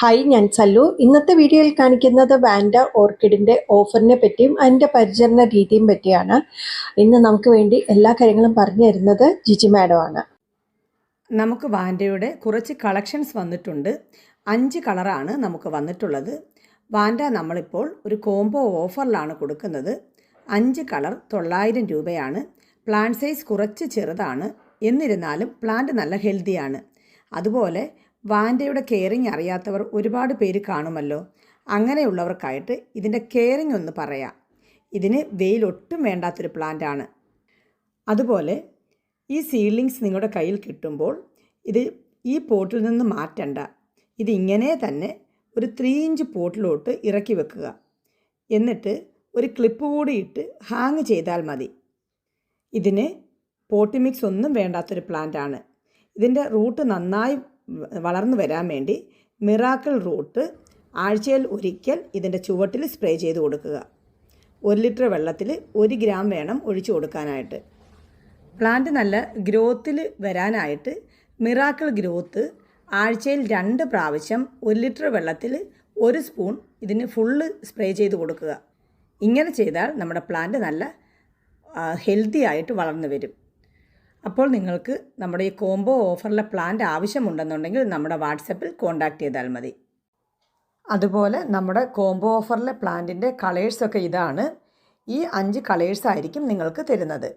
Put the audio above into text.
Hi, ഞാൻ സല്ലു. ഇന്നത്തെ വീഡിയോയിൽ കാണിക്കുന്നത് വാൻഡ ഓർക്കിഡിൻ്റെ ഓഫറിനെ പറ്റിയും അതിൻ്റെ പരിചരണ രീതിയും പറ്റിയാണ്. ഇന്ന് നമുക്ക് വേണ്ടി എല്ലാ കാര്യങ്ങളും പറഞ്ഞു തരുന്നത് ജിജി മാഡം ആണ്. നമുക്ക് വാൻഡയുടെ കുറച്ച് കളക്ഷൻസ് വന്നിട്ടുണ്ട്. 5 കളറാണ് നമുക്ക് വന്നിട്ടുള്ളത്. വാൻഡ നമ്മളിപ്പോൾ ഒരു കോംബോ ഓഫറിലാണ് കൊടുക്കുന്നത്. 5 കളർ 900 രൂപയാണ്. പ്ലാന്റ് സൈസ് കുറച്ച് ചെറുതാണ്, എന്നിരുന്നാലും പ്ലാന്റ് നല്ല ഹെൽത്തിയാണ്. അതുപോലെ വാൻഡയുടെ കെയറിങ് അറിയാത്തവർ ഒരുപാട് പേര് കാണുമല്ലോ. അങ്ങനെയുള്ളവർക്കായിട്ട് ഇതിൻ്റെ കെയറിങ് ഒന്ന് പറയാം. ഇതിന് വെയിൽ ഒട്ടും വേണ്ടാത്തൊരു പ്ലാന്റാണ്. അതുപോലെ ഈ സീഡ്ലിങ്സ് നിങ്ങളുടെ കയ്യിൽ കിട്ടുമ്പോൾ ഇത് ഈ പോട്ടിൽ നിന്ന് മാറ്റണ്ട. ഇതിങ്ങനെ തന്നെ ഒരു 3 ഇഞ്ച് പോട്ടിലോട്ട് ഇറക്കി വെക്കുക. എന്നിട്ട് ഒരു ക്ലിപ്പ് കൂടി ഇട്ട് ഹാങ് ചെയ്താൽ മതി. ഇതിന് പോട്ടി മിക്സ് ഒന്നും വേണ്ടാത്തൊരു പ്ലാന്റാണ്. ഇതിൻ്റെ റൂട്ട് നന്നായി വളർന്നു വരാൻ വേണ്ടി മിറാക്കിൾ റൂട്ട് ആഴ്ചയിൽ ഒരിക്കൽ ഇതിൻ്റെ ചുവട്ടിൽ സ്പ്രേ ചെയ്ത് കൊടുക്കുക. 1 ലിറ്റർ വെള്ളത്തിൽ 1 ഗ്രാം വേണം ഒഴിച്ചു കൊടുക്കാനായിട്ട്. പ്ലാന്റ് നല്ല ഗ്രോത്തിൽ വരാനായിട്ട് മിറാക്കിൾ ഗ്രോത്ത് ആഴ്ചയിൽ 2 പ്രാവശ്യം 1 ലിറ്റർ വെള്ളത്തിൽ 1 സ്പൂൺ ഇതിന് ഫുള്ള് സ്പ്രേ ചെയ്ത് കൊടുക്കുക. ഇങ്ങനെ ചെയ്താൽ നമ്മുടെ പ്ലാന്റ് നല്ല ഹെൽത്തി ആയിട്ട് വളർന്നു വരും. അപ്പോൾ നിങ്ങൾക്ക് നമ്മുടെ ഈ കോംബോ ഓഫറിലെ പ്ലാന്റ് ആവശ്യമുണ്ടെന്നുണ്ടെങ്കിൽ നമ്മുടെ വാട്സപ്പിൽ കോൺടാക്റ്റ് ചെയ്താൽ മതി. അതുപോലെ നമ്മുടെ കോംബോ ഓഫറിലെ പ്ലാന്റിൻ്റെ കളേഴ്സൊക്കെ ഇതാണ്. ഈ 5 കളേഴ്സായിരിക്കും നിങ്ങൾക്ക് തരുന്നത്.